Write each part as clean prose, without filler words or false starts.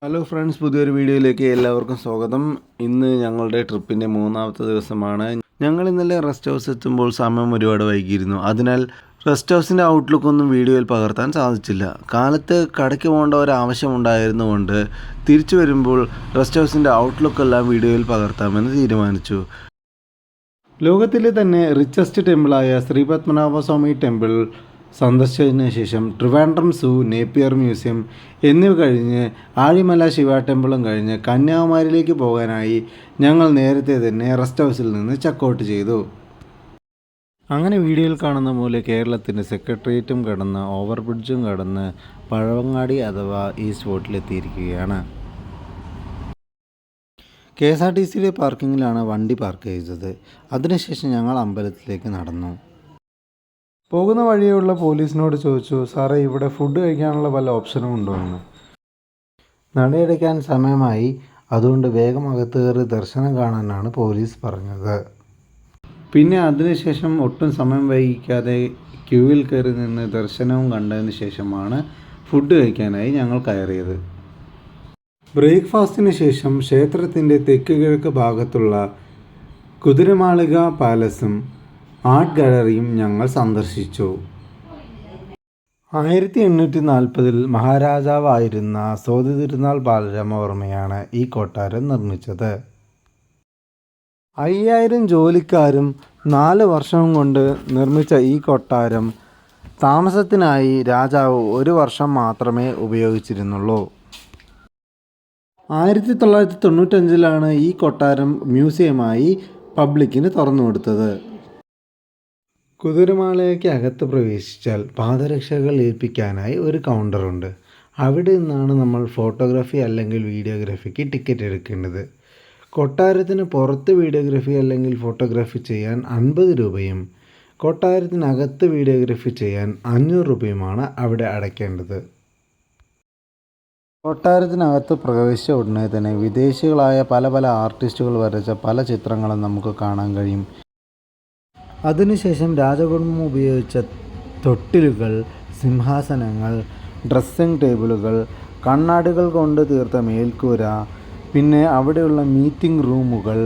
Hello friends, പുതിയൊരു വീഡിയോയിലേക്ക് എല്ലാവർക്കും സ്വാഗതം. ഇന്ന് ഞങ്ങളുടെ ട്രിപ്പിൻ്റെ മൂന്നാമത്തെ ദിവസമാണ്. ഞങ്ങൾ ഇന്നലെ റെസ്റ്റ് ഹൗസ് എത്തുമ്പോൾ സമയം ഒരുപാട് വൈകിയിരുന്നു. അതിനാൽ റെസ്റ്റ് ഹൗസിൻ്റെ ഔട്ട്ലുക്കൊന്നും വീഡിയോയിൽ പകർത്താൻ സാധിച്ചില്ല. കാലത്ത് കടയ്ക്ക് പോകേണ്ട ഒരു ആവശ്യമുണ്ടായിരുന്നുകൊണ്ട് തിരിച്ചു വരുമ്പോൾ റെസ്റ്റ് ഹൗസിൻ്റെ ഔട്ട്ലുക്കെല്ലാം വീഡിയോയിൽ പകർത്താമെന്ന് തീരുമാനിച്ചു. ലോകത്തിലെ തന്നെ റിച്ചസ്റ്റ് ടെമ്പിളായ ശ്രീ പത്മനാഭസ്വാമി ടെമ്പിൾ സന്ദർശിച്ചതിന് ശേഷം ട്രിവാൻഡ്രം സൂ, നേപ്പിയർ മ്യൂസിയം എന്നിവ കഴിഞ്ഞ് ആഴിമല ശിവ ടെമ്പിളും കഴിഞ്ഞ് കന്യാകുമാരിയിലേക്ക് പോകാനായി ഞങ്ങൾ നേരത്തെ തന്നെ റെസ്റ്റ് ഹൗസിൽ നിന്ന് ചെക്കൗട്ട് ചെയ്തു. അങ്ങനെ വീഡിയോയിൽ കാണുന്ന പോലെ കേരളത്തിൻ്റെ സെക്രട്ടേറിയറ്റും കടന്ന് ഓവർ ബ്രിഡ്ജും കടന്ന് പഴവങ്ങാടി അഥവാ ഈ സ്പോട്ടിലെത്തിയിരിക്കുകയാണ്. KSRTCയിലെ പാർക്കിങ്ങിലാണ് വണ്ടി പാർക്ക് ചെയ്തത്. അതിനുശേഷം ഞങ്ങൾ അമ്പലത്തിലേക്ക് നടന്നു. പോകുന്ന വഴിയുള്ള പോലീസിനോട് ചോദിച്ചു, സാറേ ഇവിടെ ഫുഡ് കഴിക്കാനുള്ള വല്ല ഓപ്ഷനും ഉണ്ടോ എന്ന്. നടയടയ്ക്കാൻ സമയമായി, അതുകൊണ്ട് വേഗം അകത്ത് കയറി ദർശനം കാണാനാണ് പോലീസ് പറഞ്ഞത്. പിന്നെ അതിനുശേഷം ഒട്ടും സമയം വൈകിക്കാതെ ക്യൂവിൽ കയറി നിന്ന് ദർശനവും കണ്ടതിന് ശേഷമാണ് ഫുഡ് കഴിക്കാനായി ഞങ്ങൾ കയറിയത്. ബ്രേക്ക്ഫാസ്റ്റിന് ശേഷം ക്ഷേത്രത്തിൻ്റെ തെക്ക് കിഴക്ക് ഭാഗത്തുള്ള കുതിരമാളിക പാലസും ആർട്ട് ഗാലറിയും ഞങ്ങൾ സന്ദർശിച്ചു. 1840 മഹാരാജാവായിരുന്ന സോതി തിരുനാൾ ബാലരാമവർമ്മയാണ് ഈ കൊട്ടാരം നിർമ്മിച്ചത്. 5000 ജോലിക്കാരും 4 വർഷവും കൊണ്ട് നിർമ്മിച്ച ഈ കൊട്ടാരം താമസത്തിനായി രാജാവ് 1 വർഷം മാത്രമേ ഉപയോഗിച്ചിരുന്നുള്ളൂ. 1995 ഈ കൊട്ടാരം മ്യൂസിയമായി പബ്ലിക്കിന് തുറന്നു കൊടുത്തത്. കുതിരമാളയ്ക്ക് അകത്ത് പ്രവേശിച്ചാൽ പാദരക്ഷകൾ ഏൽപ്പിക്കാനായി ഒരു കൗണ്ടറുണ്ട്. അവിടെ നിന്നാണ് നമ്മൾ ഫോട്ടോഗ്രാഫി അല്ലെങ്കിൽ വീഡിയോഗ്രാഫിക്ക് ടിക്കറ്റ് എടുക്കേണ്ടത്. കൊട്ടാരത്തിന് പുറത്ത് വീഡിയോഗ്രാഫി അല്ലെങ്കിൽ ഫോട്ടോഗ്രാഫി ചെയ്യാൻ 50 രൂപയും കൊട്ടാരത്തിനകത്ത് വീഡിയോഗ്രാഫി ചെയ്യാൻ 500 രൂപയുമാണ് അവിടെ അടയ്ക്കേണ്ടത്. കൊട്ടാരത്തിനകത്ത് പ്രവേശിച്ച ഉടനെ തന്നെ വിദേശികളായ പല ആർട്ടിസ്റ്റുകൾ വരച്ച പല ചിത്രങ്ങളും നമുക്ക് കാണാൻ കഴിയും. അതിനുശേഷം രാജകുടുംബം ഉപയോഗിച്ച തൊട്ടിലുകൾ, സിംഹാസനങ്ങൾ, ഡ്രസ്സിംഗ് ടേബിളുകൾ, കണ്ണാടികൾ കൊണ്ട് തീർത്ത മേൽക്കൂര, പിന്നെ അവിടെയുള്ള മീറ്റിംഗ് റൂമുകൾ,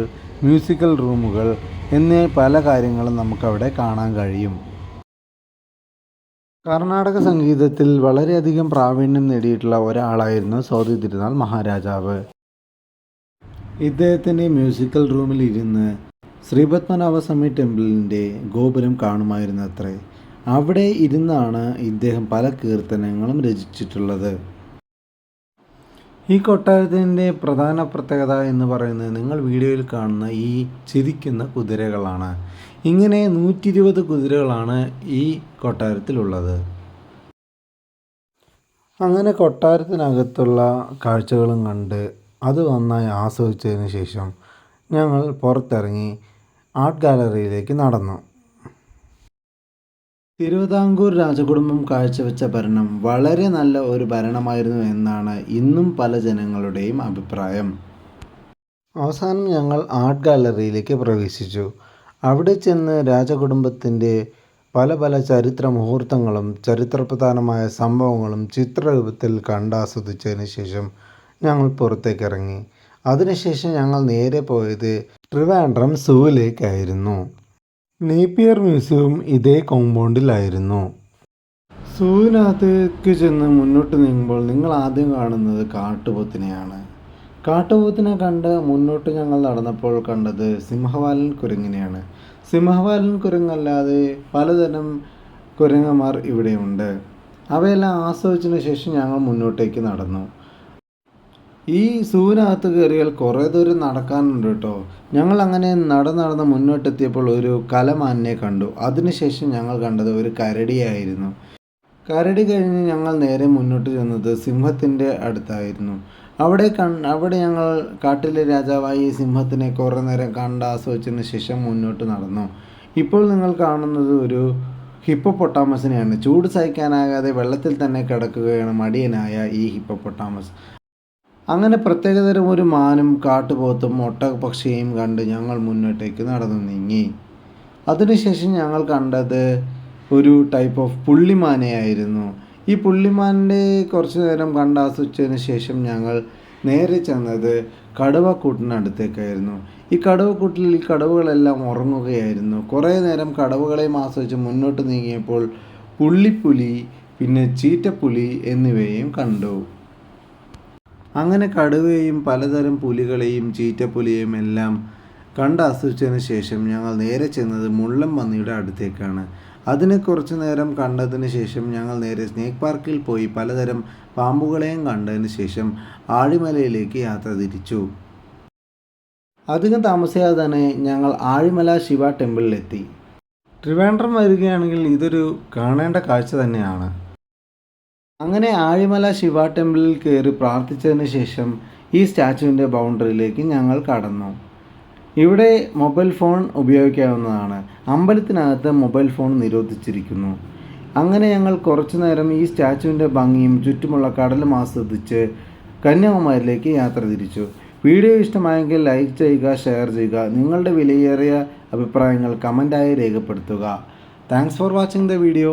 മ്യൂസിക്കൽ റൂമുകൾ എന്നീ പല കാര്യങ്ങളും നമുക്കവിടെ കാണാൻ കഴിയും. കർണാടക സംഗീതത്തിൽ വളരെയധികം പ്രാവീണ്യം നേടിയിട്ടുള്ള ഒരാളായിരുന്നു സോതി തിരുനാൾ മഹാരാജാവ്. ഇദ്ദേഹത്തിൻ്റെ മ്യൂസിക്കൽ റൂമിൽ ഇരുന്ന് ശ്രീ പത്മനാഭസ്വാമി ടെമ്പിളിൻ്റെ ഗോപുരം കാണുമായിരുന്നത്രേ. അവിടെ ഇരുന്നാണ് ഇദ്ദേഹം പല കീർത്തനങ്ങളും രചിച്ചിട്ടുള്ളത്. ഈ കൊട്ടാരത്തിൻ്റെ പ്രധാന പ്രത്യേകത എന്ന് പറയുന്നത് നിങ്ങൾ വീഡിയോയിൽ കാണുന്ന ഈ ചിരിക്കുന്ന കുതിരകളാണ്. ഇങ്ങനെ 120 കുതിരകളാണ് ഈ കൊട്ടാരത്തിലുള്ളത്. അങ്ങനെ കൊട്ടാരത്തിനകത്തുള്ള കാഴ്ചകളും കണ്ട് അത് നന്നായി ആസ്വദിച്ചതിന് ശേഷം ഞങ്ങൾ പുറത്തിറങ്ങി ആർട്ട് ഗാലറിയിലേക്ക് നടന്നു. തിരുവിതാംകൂർ രാജകുടുംബം കാഴ്ചവെച്ച ഭരണം വളരെ നല്ല ഒരു ഭരണമായിരുന്നു എന്നാണ് ഇന്നും പല ജനങ്ങളുടെയും അഭിപ്രായം. അവസാനം ഞങ്ങൾ ആർട്ട് ഗാലറിയിലേക്ക് പ്രവേശിച്ചു. അവിടെ ചെന്ന് രാജകുടുംബത്തിൻ്റെ പല ചരിത്ര മുഹൂർത്തങ്ങളും ചരിത്രപ്രധാനമായ സംഭവങ്ങളും ചിത്രരൂപത്തിൽ കണ്ടാസ്വദിച്ചതിന് ശേഷം ഞങ്ങൾ പുറത്തേക്കിറങ്ങി. അതിനുശേഷം ഞങ്ങൾ നേരെ പോയത് ട്രിവാൻഡ്രം സൂവിലേക്കായിരുന്നു. നേപ്പിയർ മ്യൂസിയവും ഇതേ കോമ്പൗണ്ടിലായിരുന്നു. സൂവിനകത്തേക്ക് ചെന്ന് മുന്നോട്ട് നീങ്ങുമ്പോൾ നിങ്ങൾ ആദ്യം കാണുന്നത് കാട്ടുപോത്തിനെയാണ്. കാട്ടുപോത്തിനെ കണ്ട് മുന്നോട്ട് ഞങ്ങൾ നടന്നപ്പോൾ കണ്ടത് സിംഹവാലൻ കുരങ്ങിനെയാണ്. സിംഹവാലൻ കുരങ്ങല്ലാതെ പലതരം കുരങ്ങന്മാർ ഇവിടെയുണ്ട്. അവയെല്ലാം ആസ്വദിച്ചതിന് ശേഷം ഞങ്ങൾ മുന്നോട്ടേക്ക് നടന്നു. ഈ സൂവിനകത്ത് കയറിയാൽ കുറേ ദൂരം നടക്കാനുണ്ട് കേട്ടോ. ഞങ്ങൾ അങ്ങനെ നടന്ന് മുന്നോട്ടെത്തിയപ്പോൾ ഒരു കലമാനിനെ കണ്ടു. അതിനുശേഷം ഞങ്ങൾ കണ്ടത് ഒരു കരടിയായിരുന്നു. കരടി കഴിഞ്ഞ് ഞങ്ങൾ നേരെ മുന്നോട്ട് ചെന്നത് സിംഹത്തിൻ്റെ അടുത്തായിരുന്നു. അവിടെ ഞങ്ങൾ കാട്ടിലെ രാജാവായി സിംഹത്തിനെ കുറേ നേരം കണ്ട് ആസ്വദിച്ചതിന് ശേഷം മുന്നോട്ട് നടന്നു. ഇപ്പോൾ നിങ്ങൾ കാണുന്നത് ഒരു ഹിപ്പോപ്പൊട്ടാമസിനെയാണ്. ചൂട് സഹിക്കാനാകാതെ വെള്ളത്തിൽ തന്നെ കിടക്കുകയാണ് മടിയനായ ഈ ഹിപ്പോപ്പൊട്ടാമസ്. അങ്ങനെ പ്രത്യേകതരം ഒരു മാനും കാട്ടുപോത്തും ഒട്ടകപ്പക്ഷിയെയും കണ്ട് ഞങ്ങൾ മുന്നോട്ടേക്ക് നടന്നു നീങ്ങി. അതിനുശേഷം ഞങ്ങൾ കണ്ടത് ഒരു ടൈപ്പ് ഓഫ് പുള്ളിമാനെയായിരുന്നു. ഈ ഈ പുള്ളിമാനിൻ്റെ കുറച്ച് നേരം കണ്ടാസ്വദിച്ചതിന് ശേഷം ഞങ്ങൾ നേരെ ചെന്നത് കടുവക്കൂട്ടിനടുത്തേക്കായിരുന്നു. ഈ കടുവക്കൂട്ടിൽ ഈ കടുവകളെല്ലാം ഉറങ്ങുകയായിരുന്നു. കുറേ നേരം കടുവകളെയും ആസ്വദിച്ച് മുന്നോട്ട് നീങ്ങിയപ്പോൾ പുള്ളിപ്പുലി, പിന്നെ ചീറ്റപ്പുലി എന്നിവയെയും കണ്ടു. അങ്ങനെ കടുവയെയും പലതരം പുലികളെയും ചീറ്റപ്പുലിയെയും എല്ലാം കണ്ടാസ്വദിച്ചതിന് ശേഷം ഞങ്ങൾ നേരെ ചെന്നത് മുള്ളൻ പന്നിയുടെ അടുത്തേക്കാണ്. അതിനെ കുറച്ച് നേരം കണ്ടതിന് ശേഷം ഞങ്ങൾ നേരെ സ്നേക്ക് പാർക്കിൽ പോയി പലതരം പാമ്പുകളെയും കണ്ടതിന് ശേഷം ആഴിമലയിലേക്ക് യാത്ര തിരിച്ചു. അധികം താമസിയാതെ തന്നെ ഞങ്ങൾ ആഴിമല ശിവ ടെമ്പിളിലെത്തി. ട്രിവാൻഡ്രം വരികയാണെങ്കിൽ ഇതൊരു കാണേണ്ട കാഴ്ച തന്നെയാണ്. അങ്ങനെ ആഴിമല ശിവ ടെമ്പിളിൽ കയറി പ്രാർത്ഥിച്ചതിന് ശേഷം ഈ സ്റ്റാച്ചുവിൻ്റെ ബൗണ്ടറിയിലേക്ക് ഞങ്ങൾ കടന്നു. ഇവിടെ മൊബൈൽ ഫോൺ ഉപയോഗിക്കാവുന്നതാണ്. അമ്പലത്തിനകത്ത് മൊബൈൽ ഫോൺ നിരോധിച്ചിരിക്കുന്നു. അങ്ങനെ ഞങ്ങൾ കുറച്ചു നേരം ഈ സ്റ്റാച്ചുവിൻ്റെ ഭംഗിയും ചുറ്റുമുള്ള കടലും ആസ്വദിച്ച് കന്യാകുമാരിയിലേക്ക് യാത്ര തിരിച്ചു. വീഡിയോ ഇഷ്ടമായെങ്കിൽ ലൈക്ക് ചെയ്യുക, ഷെയർ ചെയ്യുക. നിങ്ങളുടെ വിലയേറിയ അഭിപ്രായങ്ങൾ കമൻറ്റായി രേഖപ്പെടുത്തുക. Thanks for watching the video.